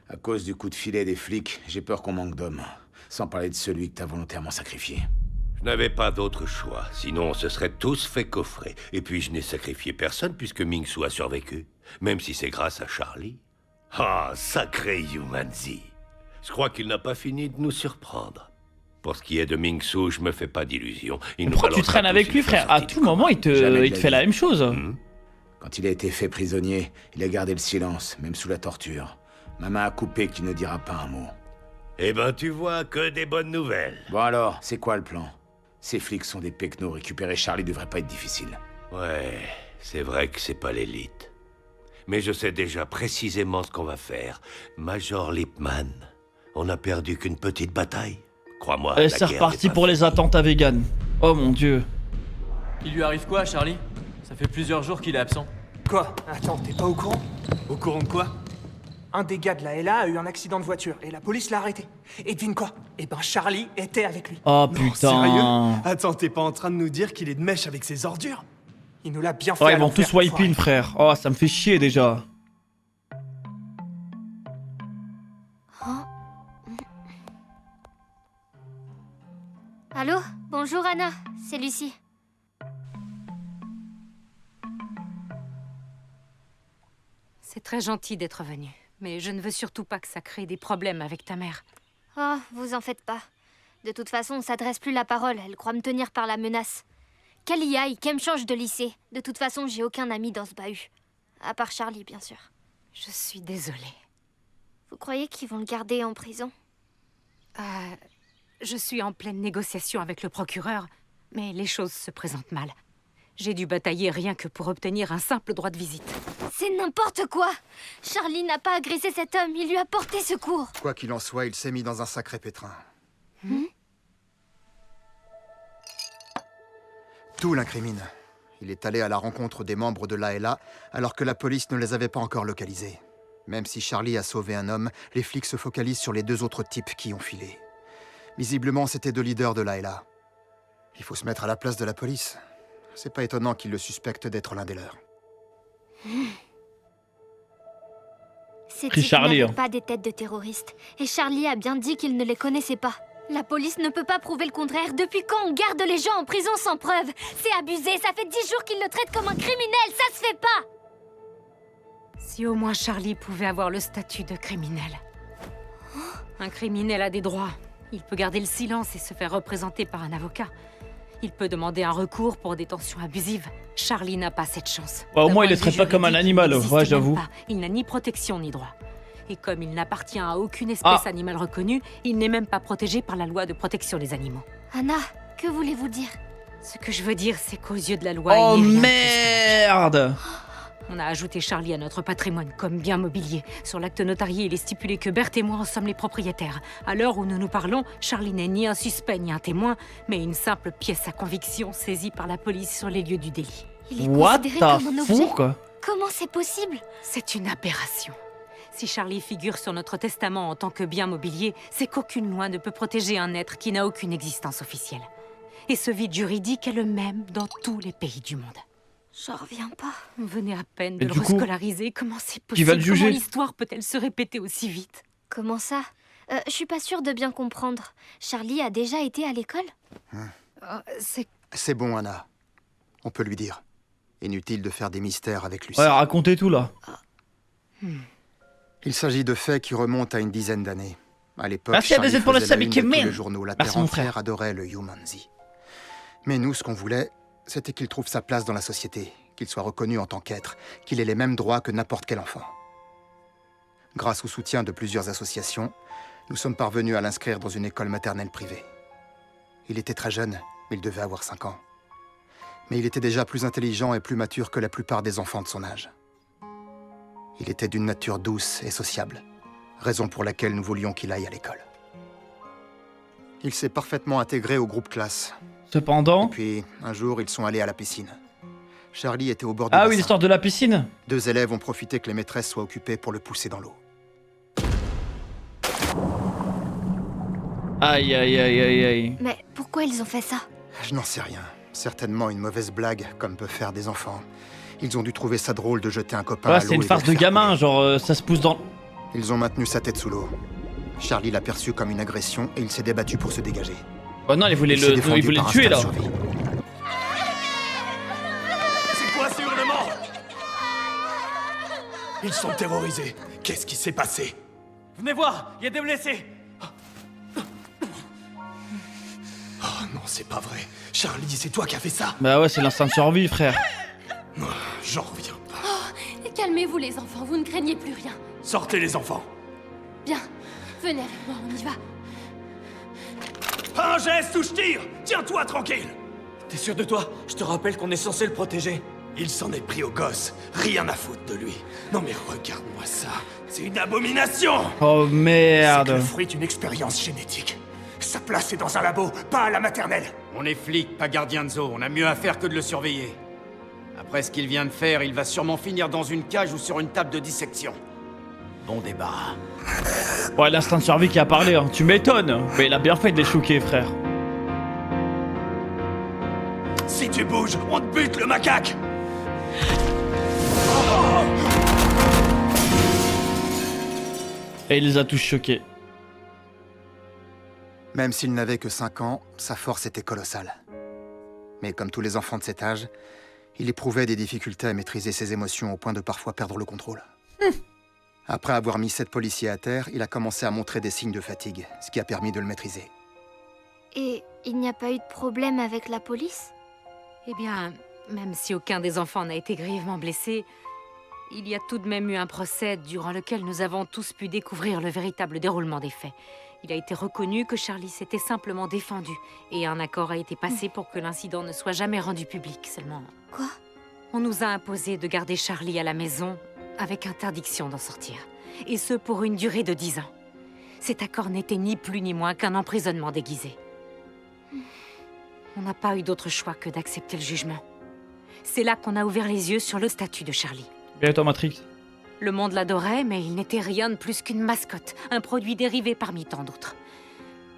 Speaker 18: À cause du coup de filet des flics, j'ai peur qu'on manque d'hommes. Sans parler de celui que t'as volontairement sacrifié.
Speaker 14: Je n'avais pas d'autre choix, sinon on se serait tous fait coffrer. Et puis je n'ai sacrifié personne puisque Ming-Su a survécu. Même si c'est grâce à Charlie. Ah, sacré Yumanzi. Je crois qu'il n'a pas fini de nous surprendre. Pour ce qui est de Ming-Su, je me fais pas d'illusions.
Speaker 1: Pourquoi tu traînes avec lui, frère? À tout moment, il te fait la même chose.
Speaker 18: Quand il a été fait prisonnier, il a gardé le silence, même sous la torture. Ma main a coupé qu'il ne dira pas un mot.
Speaker 14: Eh ben, tu vois, que des bonnes nouvelles.
Speaker 18: Bon alors, c'est quoi le plan? Ces flics sont des pecnos, récupérer Charlie devrait pas être difficile.
Speaker 14: Ouais, c'est vrai que c'est pas l'élite. Mais je sais déjà précisément ce qu'on va faire. Major Lipman, on n'a perdu qu'une petite bataille. Crois-moi.
Speaker 1: Et c'est reparti pour les attentats vegan. Oh mon dieu.
Speaker 9: Il lui arrive quoi, Charlie? Ça fait plusieurs jours qu'il est absent.
Speaker 19: Quoi? Attends, t'es pas au courant?
Speaker 9: Au courant de quoi?
Speaker 19: Un des gars de la LA a eu un accident de voiture et la police l'a arrêté. Et devine quoi? Eh ben Charlie était avec lui.
Speaker 1: Oh
Speaker 19: Non,
Speaker 1: putain.
Speaker 19: sérieux?
Speaker 20: Attends, t'es pas en train de nous dire qu'il est de mèche avec ses ordures?
Speaker 19: Il nous l'a bien fait.
Speaker 1: Oh,
Speaker 19: à
Speaker 1: ils vont
Speaker 19: l'enfer,
Speaker 1: tous wipe in, frère. Oh, ça me fait chier déjà.
Speaker 21: Allô? Bonjour Anna, c'est Lucie.
Speaker 11: C'est très gentil d'être venu, mais je ne veux surtout pas que ça crée des problèmes avec ta mère.
Speaker 21: Oh, vous en faites pas. De toute façon, on s'adresse plus la parole, elle croit me tenir par la menace. Qu'elle y aille, qu'elle me change de lycée. De toute façon, j'ai aucun ami dans ce bahut. À part Charlie, bien sûr.
Speaker 11: Je suis désolée.
Speaker 21: Vous croyez qu'ils vont le garder en prison?
Speaker 11: Je suis en pleine négociation avec le procureur, mais les choses se présentent mal. J'ai dû batailler rien que pour obtenir un simple droit de visite.
Speaker 21: C'est n'importe quoi! Charlie n'a pas agressé cet homme, il lui a porté secours.
Speaker 12: Quoi qu'il en soit, il s'est mis dans un sacré pétrin. Tout l'incrimine. Il est allé à la rencontre des membres de l'ALA alors que la police ne les avait pas encore localisés. Même si Charlie a sauvé un homme, les flics se focalisent sur les 2 autres types qui ont filé. Visiblement, c'étaient 2 leaders de l'ALA. Il faut se mettre à la place de la police. C'est pas étonnant qu'ils le suspectent d'être l'un des leurs.
Speaker 21: Ces types n'avaient pas des têtes de terroristes. Et Charlie a bien dit qu'il ne les connaissait pas. La police ne peut pas prouver le contraire. Depuis quand on garde les gens en prison sans preuve? C'est abusé, ça fait 10 jours qu'ils le traitent comme un criminel, ça se fait pas!
Speaker 11: Si au moins Charlie pouvait avoir le statut de criminel. Un criminel a des droits. Il peut garder le silence et se faire représenter par un avocat. Il peut demander un recours pour détention abusive. Charlie n'a pas cette chance.
Speaker 1: Bah, au moins, il les traite pas comme un animal, ouais, j'avoue.
Speaker 11: Il n'a ni protection ni droit. Et comme il n'appartient à aucune espèce animale reconnue, il n'est même pas protégé par la loi de protection des animaux.
Speaker 21: Anna, que voulez-vous dire?
Speaker 11: Ce que je veux dire, c'est qu'aux yeux de la loi,
Speaker 1: oh
Speaker 11: il n'est rien
Speaker 1: merde!
Speaker 11: On a ajouté Charlie à notre patrimoine comme bien mobilier. Sur l'acte notarié, il est stipulé que Berthe et moi en sommes les propriétaires. À l'heure où nous nous parlons, Charlie n'est ni un suspect ni un témoin, mais une simple pièce à conviction saisie par la police sur les lieux du délit.
Speaker 21: Il est considéré comme un objet? Comment c'est possible?
Speaker 11: C'est une aberration. Si Charlie figure sur notre testament en tant que bien mobilier, c'est qu'aucune loi ne peut protéger un être qui n'a aucune existence officielle. Et ce vide juridique est le même dans tous les pays du monde.
Speaker 10: J'en reviens pas.
Speaker 11: Venez à peine
Speaker 1: Et
Speaker 11: de le
Speaker 1: du coup,
Speaker 11: rescolariser. Comment c'est
Speaker 1: qui va
Speaker 11: possible?
Speaker 1: le juger?
Speaker 11: Comment l'histoire peut-elle se répéter aussi vite?
Speaker 21: Comment ça? Je suis pas sûre de bien comprendre. Charlie a déjà été à l'école?
Speaker 12: C'est bon, Anna. On peut lui dire. Inutile de faire des mystères avec Lucie.
Speaker 1: Ouais, racontez tout là.
Speaker 12: Il s'agit de faits qui remontent à une dizaine d'années. À l'époque,
Speaker 1: Merci à
Speaker 12: Charlie
Speaker 1: BZ pour le
Speaker 12: faisait la
Speaker 1: sub,
Speaker 12: une de tous
Speaker 1: Kim.
Speaker 12: les journaux. La
Speaker 1: Merci,
Speaker 12: terre
Speaker 1: mon
Speaker 12: entière
Speaker 1: frère.
Speaker 12: adorait le Humanzi. Mais nous, ce qu'on voulait, c'était qu'il trouve sa place dans la société, qu'il soit reconnu en tant qu'être, qu'il ait les mêmes droits que n'importe quel enfant. Grâce au soutien de plusieurs associations, nous sommes parvenus à l'inscrire dans une école maternelle privée. Il était très jeune, il devait avoir 5 ans. Mais il était déjà plus intelligent et plus mature que la plupart des enfants de son âge. Il était d'une nature douce et sociable, raison pour laquelle nous voulions qu'il aille à l'école. Il s'est parfaitement intégré au groupe classe.
Speaker 1: Cependant...
Speaker 12: Et puis, un jour, ils sont allés à la piscine. Charlie était au bord du
Speaker 1: Ah
Speaker 12: bassin.
Speaker 1: oui, l'histoire de la piscine.
Speaker 12: 2 élèves ont profité que les maîtresses soient occupées pour le pousser dans l'eau.
Speaker 1: Aïe, aïe, aïe, aïe, aïe.
Speaker 21: Mais pourquoi ils ont fait ça?
Speaker 12: Je n'en sais rien. Certainement une mauvaise blague, comme peuvent faire des enfants. Ils ont dû trouver ça drôle de jeter un copain à
Speaker 1: Ouais,
Speaker 12: l'eau.
Speaker 1: c'est une
Speaker 12: et
Speaker 1: farce
Speaker 12: le
Speaker 1: de
Speaker 12: faire
Speaker 1: gamin,
Speaker 12: couler.
Speaker 1: genre ça se pousse dans...
Speaker 12: Ils ont maintenu sa tête sous l'eau. Charlie l'a perçu comme une agression et il s'est débattu pour se dégager.
Speaker 1: Oh non, il voulait
Speaker 12: s'est
Speaker 1: le
Speaker 12: défendu par
Speaker 1: tuer
Speaker 12: instinct
Speaker 1: là.
Speaker 12: de survie.
Speaker 20: C'est quoi ce hurlement? Ils sont terrorisés. Qu'est-ce qui s'est passé?
Speaker 9: Venez voir, il y a des blessés.
Speaker 20: Oh non, c'est pas vrai. Charlie, c'est toi qui as fait ça?
Speaker 1: Bah ouais, c'est l'instinct de survie, frère.
Speaker 20: J'en reviens pas.
Speaker 4: Oh, calmez-vous les enfants, vous ne craignez plus rien.
Speaker 20: Sortez les enfants.
Speaker 4: Bien, venez avec moi, on y va.
Speaker 20: Pas un geste ou je tire. Tiens-toi tranquille.
Speaker 9: T'es sûr de toi? Je te rappelle qu'on est censé le protéger.
Speaker 20: Il s'en est pris au gosse. Rien à foutre de lui. Non mais regarde-moi ça. C'est une abomination.
Speaker 1: Oh
Speaker 20: C'est
Speaker 1: merde.
Speaker 20: le fruit d'une expérience génétique. Sa place est dans un labo, pas à la maternelle.
Speaker 22: On est flic, pas gardien de zoo. On a mieux à faire que de le surveiller. Après ce qu'il vient de faire, il va sûrement finir dans une cage ou sur une table de dissection. Bon débarras.
Speaker 1: Ouais, l'instinct de survie qui a parlé, hein. Tu m'étonnes. Mais il a bien fait de les choquer, frère.
Speaker 20: Si tu bouges, on te bute le macaque.
Speaker 1: Et il les a tous choqués.
Speaker 12: Même s'il n'avait que 5 ans, sa force était colossale. Mais comme tous les enfants de cet âge, il éprouvait des difficultés à maîtriser ses émotions au point de parfois perdre le contrôle. Après avoir mis 7 policiers à terre, il a commencé à montrer des signes de fatigue, ce qui a permis de le maîtriser.
Speaker 21: Et il n'y a pas eu de problème avec la police?
Speaker 11: Eh bien, même si aucun des enfants n'a été grièvement blessé, il y a tout de même eu un procès durant lequel nous avons tous pu découvrir le véritable déroulement des faits. Il a été reconnu que Charlie s'était simplement défendu et un accord a été passé pour que l'incident ne soit jamais rendu public seulement.
Speaker 21: Quoi?
Speaker 11: On nous a imposé de garder Charlie à la maison avec interdiction d'en sortir. Et ce pour une durée de 10 ans. Cet accord n'était ni plus ni moins qu'un emprisonnement déguisé. On n'a pas eu d'autre choix que d'accepter le jugement. C'est là qu'on a ouvert les yeux sur le statut de Charlie.
Speaker 1: Bien toi, Matrix.
Speaker 11: Le monde l'adorait, mais il n'était rien de plus qu'une mascotte, un produit dérivé parmi tant d'autres.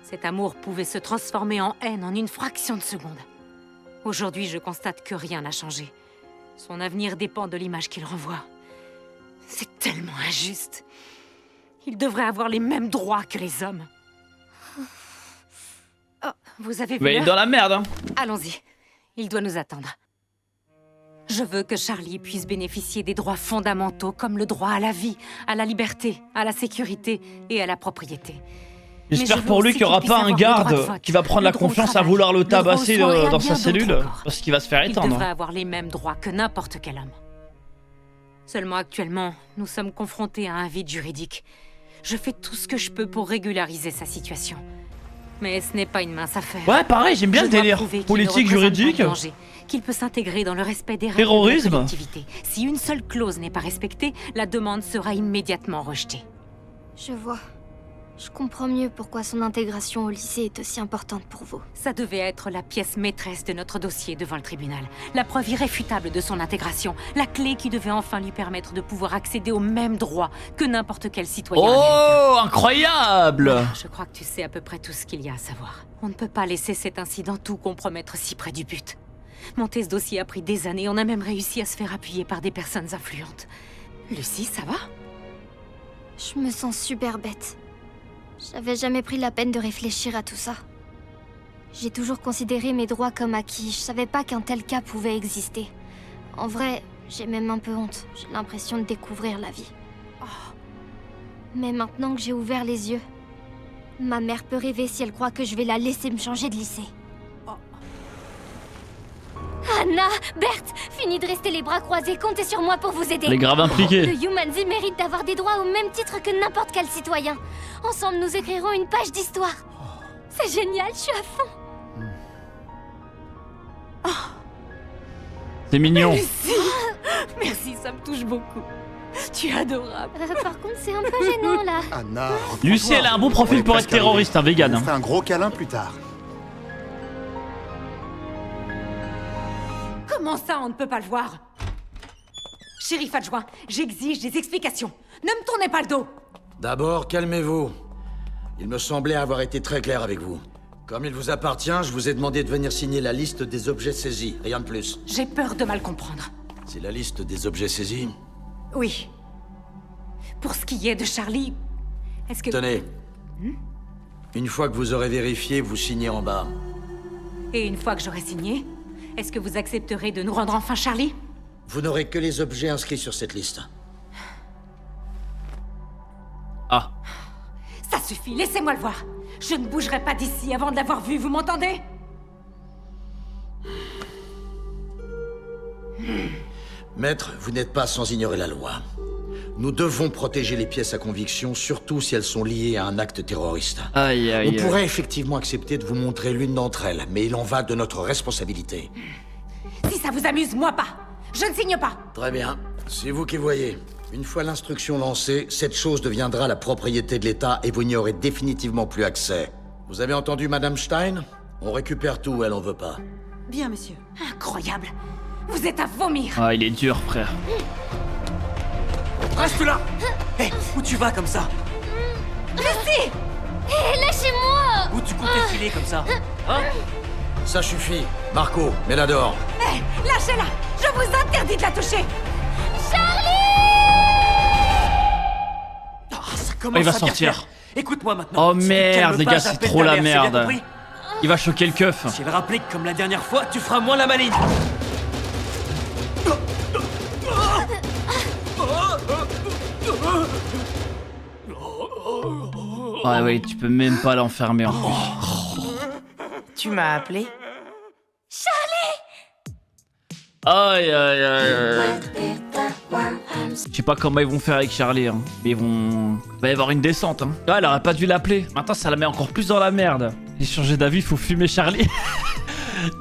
Speaker 11: Cet amour pouvait se transformer en haine en une fraction de seconde. Aujourd'hui, je constate que rien n'a changé. Son avenir dépend de l'image qu'il renvoie. C'est tellement injuste. Il devrait avoir les mêmes droits que les hommes. Oh, vous avez vu
Speaker 1: Mais il est
Speaker 11: l'heure?
Speaker 1: dans la merde, hein.
Speaker 11: Allons-y. Il doit nous attendre. Je veux que Charlie puisse bénéficier des droits fondamentaux comme le droit à la vie, à la liberté, à la sécurité et à la propriété.
Speaker 1: J'espère pour lui qu'il n'y aura pas un garde qui va prendre la confiance à vouloir le tabasser dans sa cellule, parce qu'il va se faire
Speaker 11: Il
Speaker 1: éteindre.
Speaker 11: devrait avoir les mêmes droits que n'importe quel homme. Seulement actuellement, nous sommes confrontés à un vide juridique. Je fais tout ce que je peux pour régulariser sa situation. Mais ce n'est pas une mince affaire.
Speaker 1: Ouais, pareil, j'aime bien le délire. Politique, juridique.
Speaker 11: Qu'il peut s'intégrer dans le respect des règles
Speaker 1: Terrorisme.
Speaker 11: de la collectivité. Si une seule clause n'est pas respectée, la demande sera immédiatement rejetée.
Speaker 21: Je vois. Je comprends mieux pourquoi son intégration au lycée est aussi importante pour vous.
Speaker 11: Ça devait être la pièce maîtresse de notre dossier devant le tribunal. La preuve irréfutable de son intégration. La clé qui devait enfin lui permettre de pouvoir accéder aux mêmes droits que n'importe quel citoyen américain.
Speaker 1: Oh, incroyable!
Speaker 11: Je crois que tu sais à peu près tout ce qu'il y a à savoir. On ne peut pas laisser cet incident tout compromettre si près du but. Monter ce dossier a pris des années, on a même réussi à se faire appuyer par des personnes influentes. Lucie, ça va?
Speaker 21: Je me sens super bête. J'avais jamais pris la peine de réfléchir à tout ça. J'ai toujours considéré mes droits comme acquis. Je savais pas qu'un tel cas pouvait exister. En vrai, j'ai même un peu honte. J'ai l'impression de découvrir la vie. Mais maintenant que j'ai ouvert les yeux, ma mère peut rêver si elle croit que je vais la laisser me changer de lycée. Anna, Berthe, fini de rester les bras croisés, comptez sur moi pour vous aider.
Speaker 1: Elle est grave impliquée.
Speaker 21: Le Yumanji mérite d'avoir des droits au même titre que n'importe quel citoyen. Ensemble, nous écrirons une page d'histoire. C'est génial, je suis à fond.
Speaker 1: C'est mignon.
Speaker 11: Lucie. Merci, ça me touche beaucoup. Tu es adorable.
Speaker 21: Par contre, c'est un peu gênant, là.
Speaker 15: Anna,
Speaker 1: Lucie, elle a un bon profil pour être terroriste, un vegan.
Speaker 15: On fait un gros câlin plus tard.
Speaker 11: Comment ça, on ne peut pas le voir? Shérif adjoint, j'exige des explications. Ne me tournez pas le dos.
Speaker 17: D'abord, calmez-vous. Il me semblait avoir été très clair avec vous. Comme il vous appartient, je vous ai demandé de venir signer la liste des objets saisis, rien de plus.
Speaker 11: J'ai peur de mal comprendre.
Speaker 17: C'est la liste des objets saisis?
Speaker 11: Oui. Pour ce qui est de Charlie, est-ce que...
Speaker 17: Tenez. Une fois que vous aurez vérifié, vous signez en bas.
Speaker 11: Et une fois que j'aurai signé, est-ce que vous accepterez de nous rendre enfin Charlie?
Speaker 17: Vous n'aurez que les objets inscrits sur cette liste.
Speaker 1: Ah.
Speaker 11: Ça suffit, laissez-moi le voir. Je ne bougerai pas d'ici avant de l'avoir vu, vous m'entendez?
Speaker 17: Maître, vous n'êtes pas sans ignorer la loi. Nous devons protéger les pièces à conviction, surtout si elles sont liées à un acte terroriste.
Speaker 1: Aïe, aïe,
Speaker 17: On pourrait effectivement accepter de vous montrer l'une d'entre elles, mais il en va de notre responsabilité.
Speaker 11: Si ça vous amuse, moi pas. Je ne signe pas.
Speaker 17: Très bien. C'est vous qui voyez. Une fois l'instruction lancée, cette chose deviendra la propriété de l'État et vous n'y aurez définitivement plus accès. Vous avez entendu Madame Stein? On récupère tout, elle en veut pas.
Speaker 11: Bien, monsieur. Incroyable. Vous êtes à vomir.
Speaker 1: Ah, il est dur, frère.
Speaker 20: Reste là. Hé, où tu vas comme ça?
Speaker 11: Lucie!
Speaker 21: Hé, lâchez-moi!
Speaker 20: Où tu comptes filer comme ça? Hein?
Speaker 17: Ça suffit. Marco, mets-la dehors.
Speaker 11: Hé, lâchez-la! Je vous interdis de la toucher!
Speaker 1: Oh, il va sortir.
Speaker 20: Écoute-moi maintenant.
Speaker 1: Oh merde, les gars, c'est trop la merde. Il va choquer le keuf.
Speaker 20: Si elle rapplique comme la dernière fois, tu feras moins la maline.
Speaker 1: Ouais, ouais, tu peux même pas l'enfermer en plus.
Speaker 13: Tu m'as appelé?
Speaker 1: Aïe, aïe, aïe, aïe. Je sais pas comment ils vont faire avec Charlie, hein. Mais ils vont... Il va y avoir une descente, hein. Ah, elle aurait pas dû l'appeler. Maintenant, ça la met encore plus dans la merde. J'ai changé d'avis, faut fumer Charlie.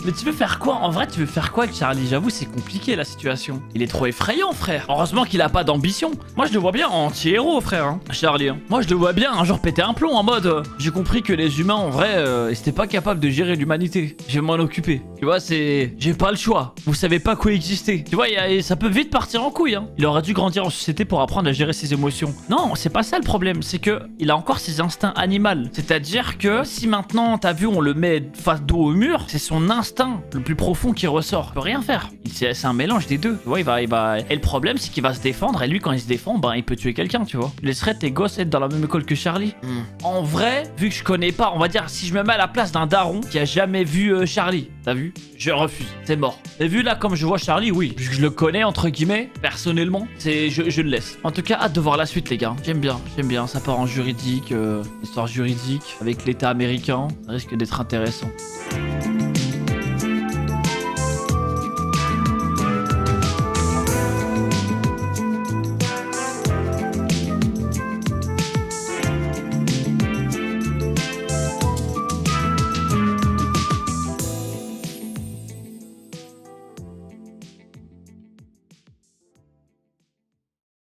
Speaker 1: Mais tu veux faire quoi? En vrai, tu veux faire quoi avec Charlie? J'avoue, c'est compliqué la situation. Il est trop effrayant, frère. Heureusement qu'il a pas d'ambition. Moi, je le vois bien anti-héros, frère, hein, Charlie. Hein. Moi, je le vois bien un jour péter un plomb en mode... j'ai compris que les humains, en vrai, ils étaient pas capables de gérer l'humanité. Je vais m'en occuper. Tu vois, c'est... J'ai pas le choix. Vous savez pas coexister. Tu vois, ça peut vite partir en couille, hein. Il aurait dû grandir en société pour apprendre à gérer ses émotions. Non, c'est pas ça le problème. C'est que il a encore ses instincts animaux. C'est-à-dire que si maintenant, t'as vu, on le met face dos au mur, c'est son instinct le plus profond qui ressort. Il peut rien faire. C'est un mélange des deux. Tu vois, il va... Et le problème, c'est qu'il va se défendre. Et lui, quand il se défend, ben, il peut tuer quelqu'un, tu vois. Laisserais tes gosses être dans la même école que Charlie? En vrai, vu que je connais pas, on va dire, si je me mets à la place d'un daron qui a jamais vu Charlie, t'as vu? Je refuse. C'est mort. Et vu là, comme je vois Charlie, oui. Puisque je le connais, entre guillemets, personnellement, je le laisse. En tout cas, hâte de voir la suite, les gars. J'aime bien. Ça part en juridique, histoire juridique, avec l'État américain. Ça risque d'être intéressant.